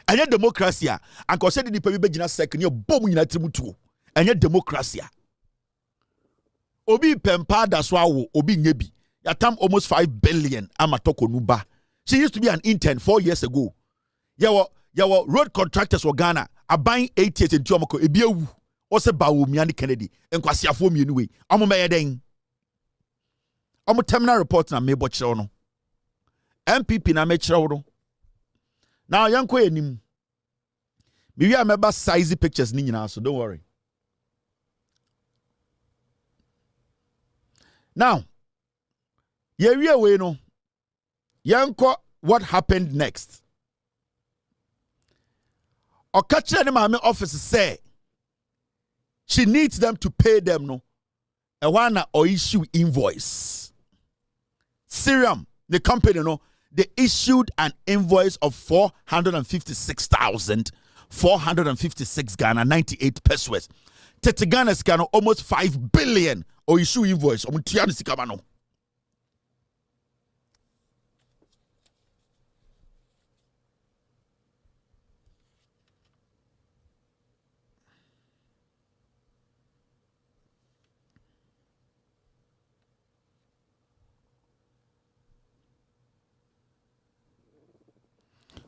And your democracy and ko say the people be gina second you bom nyina trimutuo and your democracy. Obi pempa da so awo obi nyebi yatam almost 5 billion ama Torkorno ba. She used to be an intern 4 years ago. Yawo road contractors for Ghana aban 8 years into amako ebi ewu o se ba wo miani Kennedy enkwasiafo mienu we omo meye den omo terminal report na mebo kire no MPP na me kire wo. Now yanko enim me wi ameba size pictures ni nyina so don't worry. Now, we no. Yanko, what happened next? Okache ni mame office say she needs them to pay them no. A one or issue invoice. Serum, the company no, they issued an invoice of 456,456 Ghana 98 pesos. Tete Ghana's Ghana almost 5 billion. Or issue invoice.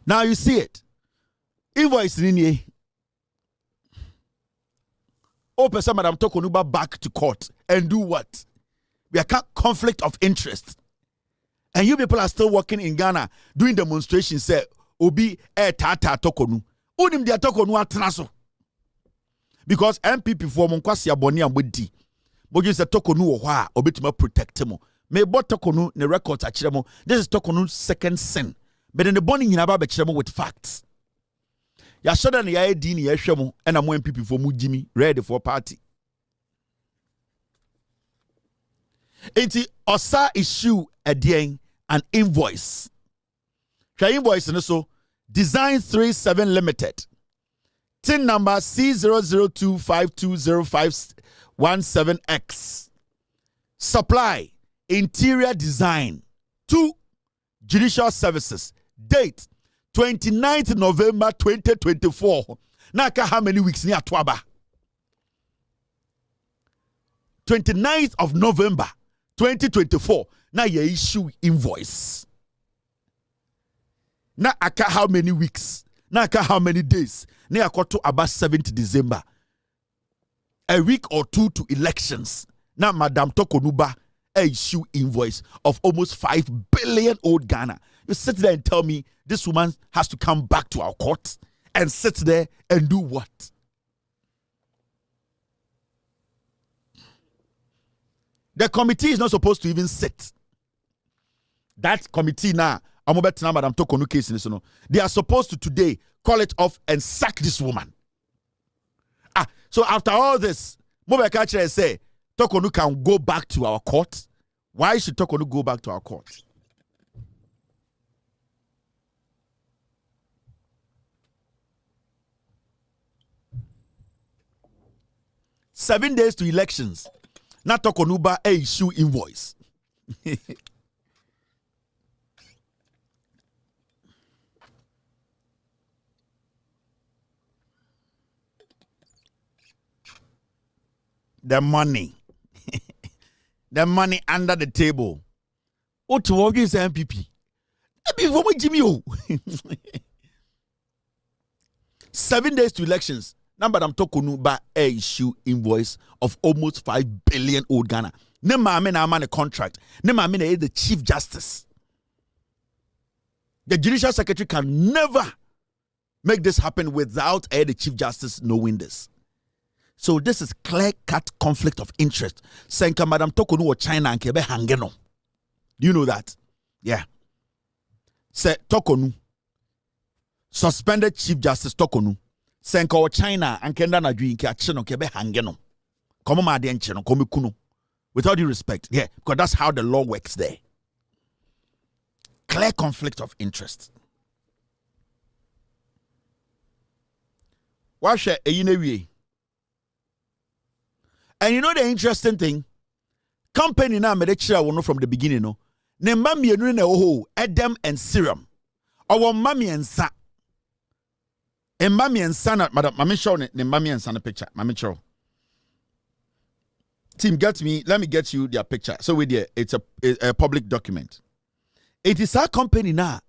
Now you see it. Invoice in here. Person Madam Torkorno back to court and do what? We are conflict of interest. And you people are still working in Ghana doing demonstrations. Say, Obi tata Torkorno. Unim dia Torkorno atnaso. Because MPP for Monkwasi Aboni and Wedi. But you say Torkorno or wha obitima protect him. May bot Torkorno ne records at Chiremo. This is Torkorno's second sin. But in the bonding in Ababa Chiremo with facts. Ya shoda na ya di ni ya hwemo na mo MPP for mu Jimmy ready for party. Enti osa issue edien an invoice. Share invoice and so Design 37 Limited. TIN number C002520517X. Supply interior design to Judicial Services. Date 29th November 2024. Naka how many weeks near Twaba? 29th of November 2024. Now you issue invoice. Now aka how many weeks? Now aka how many days? Now I to about 7th December. A week or two to elections. Now Madam Torkorno issue invoice of almost 5 billion old Ghana. You sit there and tell me this woman has to come back to our court and sit there and do what? The committee is not supposed to even sit. That committee now, Madam Torkorno case in this, they are supposed to today call it off and sack this woman. So after all this, Mobeka say Torkorno can go back to our court. Why should Torkorno go back to our court? Seven days to elections. Not Torkorno issue invoice. The money. The money under the table. What to work is MPP? Before we Jimmy. 7 days to elections. Now, Madam Torkorno issue invoice of almost 5 billion old Ghana. Nema amena a contract. Nema amena the Chief Justice. The Judicial Secretary can never make this happen without the Chief Justice knowing this. So this is clear-cut conflict of interest. Senka Madam Torkorno or China and Kebe Hangeno. Do you know that? Yeah. Say Torkorno. Suspended Chief Justice Torkorno. Senka or China and Kenda na dwi nke acheno Kebe Hangeno. Komo ma de ncheno komo kuno. With all due respect. Yeah, because that's how the law works there. Clear conflict of interest. Washe eyinewie. And you know the interesting thing? Company now made a chair from the beginning, no. Ne mami enu ne oho Edem and Serum. Our mami and sa. And mami and son, madam, mami show ne mami and son a picture. Mami show. Team, let me get you their picture. So with there, it's a public document. It is our company now.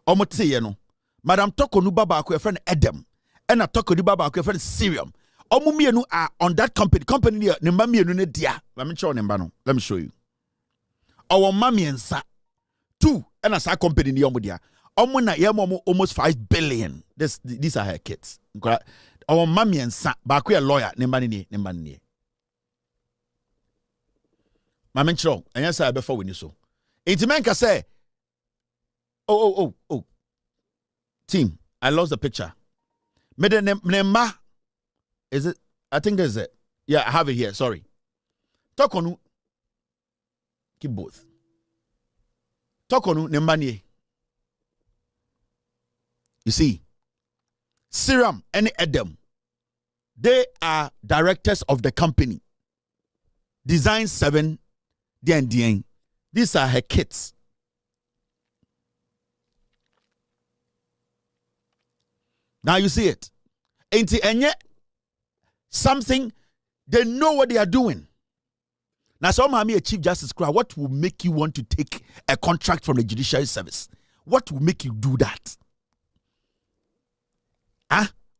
Omote ye no. Madam Torkorno baba ko friend Edem. And a Torkorno baba ko friend Serum. Omumienu are on that company. Company ne mamienu ne dia. Let me show you. Let me show you. Our mami and sa 2 and as a company ni omu dia. Omu na yemo almost 5 billion. These are her kids. Our mami and sa ba ko a lawyer ne mani ni. Mami show. Anya say before we ni so. Intimenka say oh. Team, I lost the picture. Me de ne ma. Is it? I think there's it. Yeah, I have it here. Sorry. Torkorno. Keep both. Torkorno Nembanie. You see, Serum and Edem, they are directors of the company. Design 7, DNDN. These are her kids. Now you see it. Ain't it? And yet, something, they know what they are doing. Now, some have me a Chief Justice crowd. What will make you want to take a contract from the Judiciary Service? What will make you do that?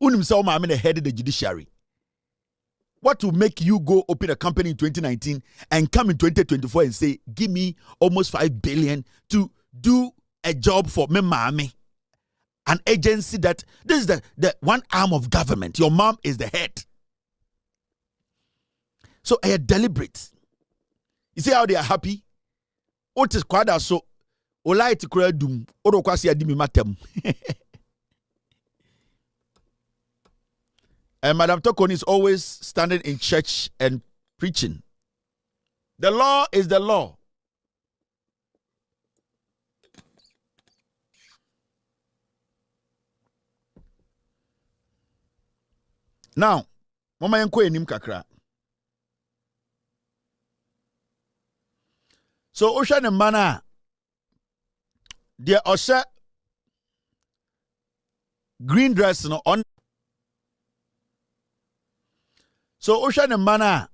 Unim say I'm the head of the judiciary. What will make you go open a company in 2019 and come in 2024 and say, give me almost 5 billion to do a job for me, mommy? An agency that, this is the one arm of government. Your mom is the head. So I deliberate. You see how they are happy? What is quite so? Olai to create doom. Odo kwasi adimi matem. And Madam Torkorno is always standing in church and preaching. The law is the law. Now, mama yenko enim kakra. So Osha ne mana dear Osha green dress no on. So Osha ne mana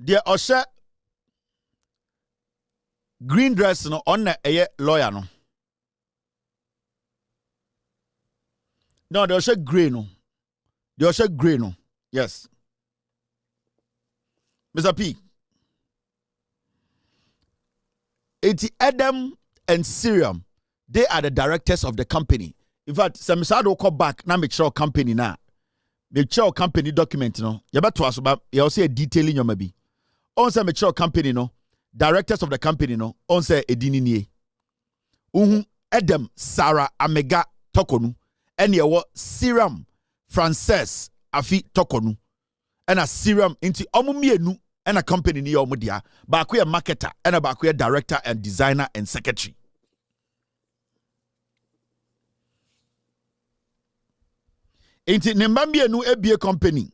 dear Osha green dress no on a lawyer no. No, they Osha grey no. They Osha grey no. Yes. Mr. P. It's Adam and Sirium. They are the directors of the company. In fact, some sado call back now make sure company now. Make sure company document no. You better to us about you say a detailing your maybe. On say make sure company no. Directors of the company no. On say edini nie. Adam Sarah Amega Torkorno. And you what Sirium Frances Afi Torkorno. And a Sirium into omumienu. And a company ni omo dia ba ko marketer and a ba ko director and designer and secretary. Inti ne mbambi enu ebie company.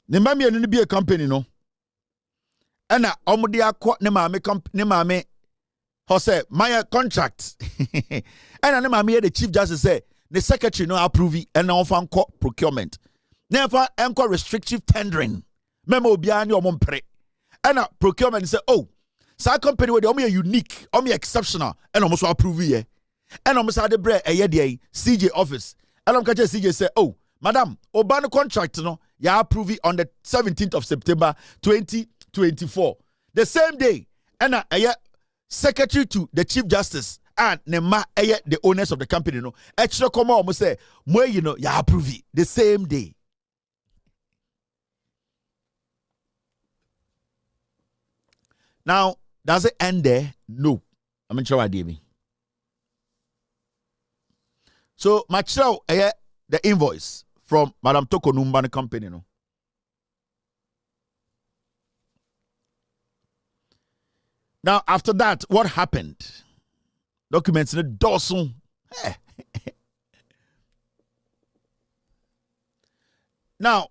Ne mbambi enu ni bie company no. Ana omo dia ko ne maame ho say my contract. Ana ne maame the chief justice say the secretary no approve and na ofan ko procurement. Never encore restrictive tendering. Memo biani or mompre. And a procurement say, oh, sa company with the unique, exceptional, and almost approve ye. And almost had the bread a year CJ office. And I'm catching CJ say, oh, madam, Obano contract no, ya approve it on the 17th of September 2024. The same day, and a secretary to the chief justice. And the owners of the company no. Extra come almost say, more you know, ya approve it the same day. Now, does it end there? No. I'm not sure I did. So, my show, the invoice from Madam Torkorno and company. No? Now, after that, what happened? Documents in the dorsum. Now,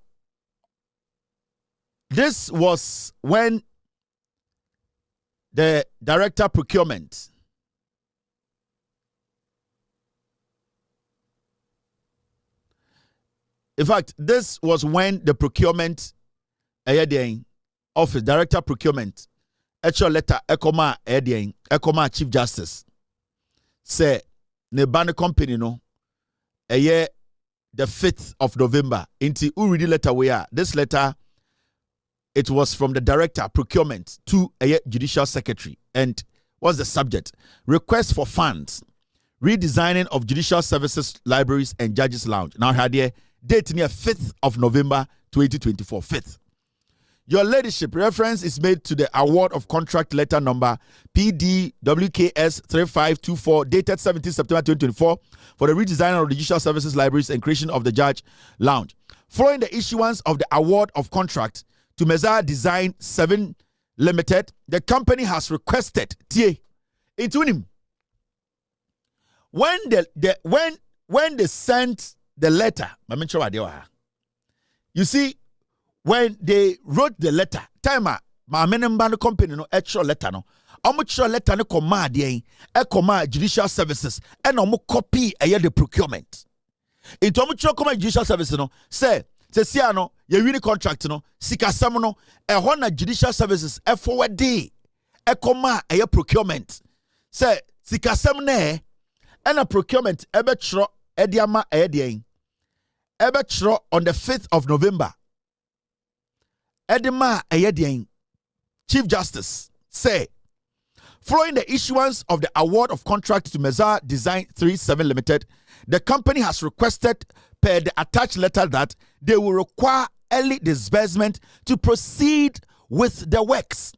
this was when the director procurement in fact, this was when the procurement office, director procurement, actual letter, Ekoma chief justice, say, ne ban company no, the 5th of November, into read letter where this letter, it was from the director procurement to a judicial secretary. And what's the subject? Request for funds, redesigning of judicial services, libraries, and judges lounge. Now, had here date near 5th of November 2024. 5th. Your ladyship, reference is made to the award of contract letter number PDWKS 3524 dated 17 September 2024 for the redesign of the judicial services, libraries, and creation of the judge lounge. Following the issuance of the award of contract to Mezar Design 7 Limited, the company has requested into him. When they sent the letter, you see, when they wrote the letter, timer, my menembano company no extra letter no. Amucho letter no command command judicial services and copy the procurement. Into amucho command judicial services no say Tesiano, ye win contract no, sikasam no, na judicial services, forward D, coma a procurement. Say, sikasam ne, and a procurement, ebetro, ediama, edien. Ebetro on the 5th of November. Edema, edien. Chief Justice, say, following the issuance of the award of contract to Mezar Design 37 Limited, the company has requested per the attached letter that they will require early disbursement to proceed with the works.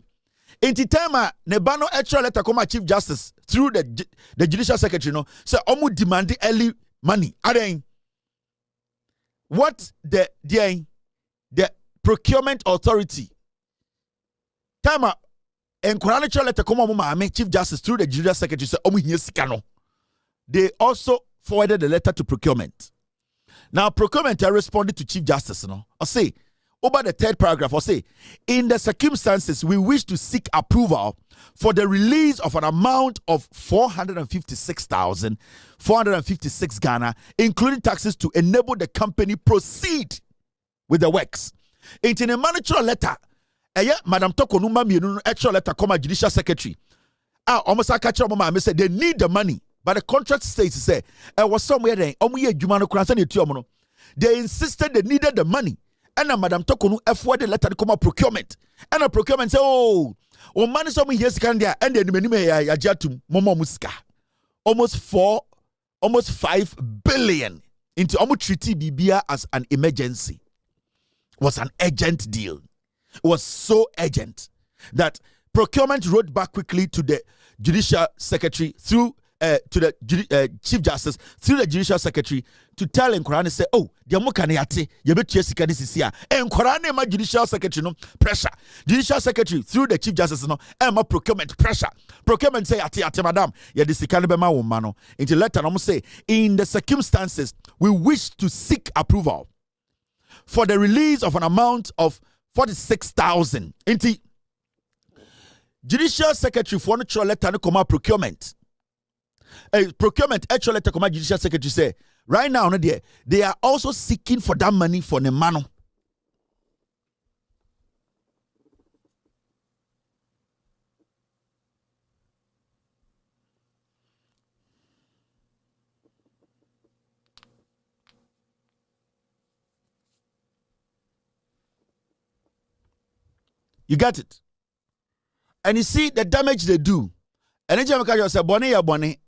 In the time, Nebano extra letter come Chief Justice through the Judicial Secretary, no, so omu demanding early money. Are what the procurement authority time encourage letter come on Chief Justice through the Judicial Secretary say omu here sikano. They also forwarded the letter to procurement. Now, procurement responded to Chief Justice. No, I say, over the third paragraph, I say, in the circumstances, we wish to seek approval for the release of an amount of 456,456 Ghana, including taxes, to enable the company proceed with the works. In a mandatory letter, Madam Torkorno Mamienu actual letter come judicial secretary. Almost I catch up said they need the money. But the contract states say was somewhere there. They insisted they needed the money. And Madam Torkorno forwarded the letter to come out procurement. And the procurement say, oh, money some here can there and then yajatum momo muska. Almost 5 billion into almost treaty Bibia as an emergency. It was an urgent deal. It was so urgent that procurement wrote back quickly to the judicial secretary through to the Chief Justice through the judicial secretary to tell Nkorane say, oh, the mokaneyate yebetua sika this here. Nkorane ma judicial secretary no pressure. Judicial secretary through the Chief Justice no ma procurement pressure. Procurement say ate madam ye the sika no be ma wo ma no. Into letter no say in the circumstances we wish to seek approval for the release of an amount of 46,000. Into judicial secretary for no letter no come out procurement. Procurement actual letter come judicial secretary say right now no they are also seeking for that money for the mano. You got it? And you see the damage they do. And then you say bonny ya bonny.